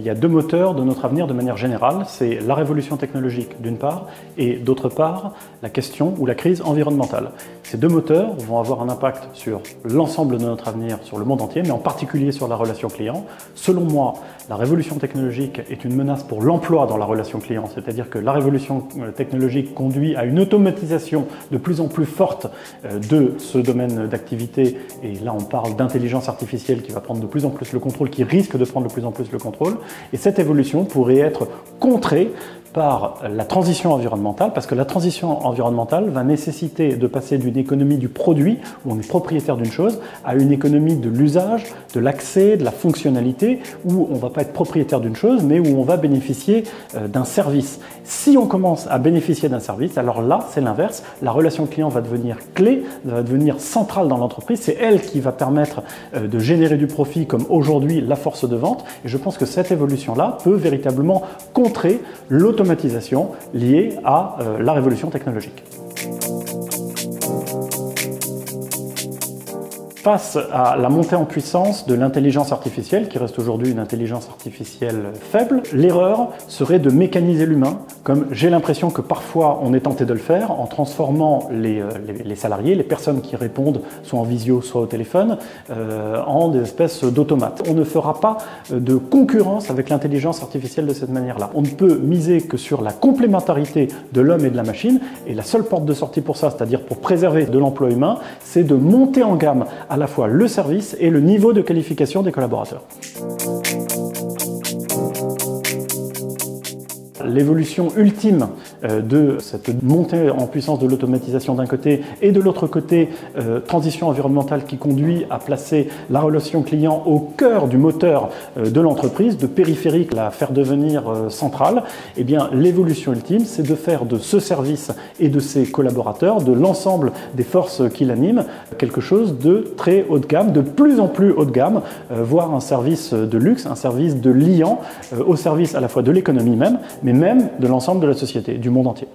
y a deux moteurs de notre avenir de manière générale, c'est la révolution technologique d'une part, et d'autre part, la question ou la crise environnementale. Ces deux moteurs vont avoir un impact sur l'ensemble de notre avenir, sur le monde entier, mais en particulier sur la relation client. Selon moi, la révolution technologique est une menace pour l'emploi dans la relation client, c'est-à-dire que la révolution technologique conduit à une automatisation de plus en plus forte de ce domaine d'activité, et là on parle d'intelligence artificielle qui va prendre de plus en plus le contrôle, qui risque de prendre de plus en plus le contrôle, et cette évolution pourrait être contrée par la transition environnementale, parce que la transition environnementale va nécessiter de passer d'une économie du produit, où on est propriétaire d'une chose, à une économie de l'usage, de l'accès, de la fonctionnalité, où on ne va pas être propriétaire d'une chose, mais où on va bénéficier d'un service. Si on commence à bénéficier d'un service, alors là, c'est l'inverse. La relation client va devenir clé, va devenir centrale dans l'entreprise. C'est elle qui va permettre de générer du profit, comme aujourd'hui la force de vente. Et je pense que cette évolution-là peut véritablement contrer l'automatisation liée à la révolution technologique. Face à la montée en puissance de l'intelligence artificielle, qui reste aujourd'hui une intelligence artificielle faible, l'erreur serait de mécaniser l'humain, comme j'ai l'impression que parfois on est tenté de le faire, en transformant les salariés, les personnes qui répondent, soit en visio, soit au téléphone, en des espèces d'automates. On ne fera pas de concurrence avec l'intelligence artificielle de cette manière-là. On ne peut miser que sur la complémentarité de l'homme et de la machine, et la seule porte de sortie pour ça, c'est-à-dire pour préserver de l'emploi humain, c'est de monter en gamme à la fois le service et le niveau de qualification des collaborateurs. L'évolution ultime de cette montée en puissance de l'automatisation d'un côté et de l'autre côté, transition environnementale qui conduit à placer la relation client au cœur du moteur de l'entreprise, de périphérique la faire devenir centrale, eh bien l'évolution ultime, c'est de faire de ce service et de ses collaborateurs, de l'ensemble des forces qui l'animent, quelque chose de très haut de gamme, de plus en plus haut de gamme, voire un service de luxe, un service de liant au service à la fois de l'économie même, mais même de l'ensemble de la société, du monde entier.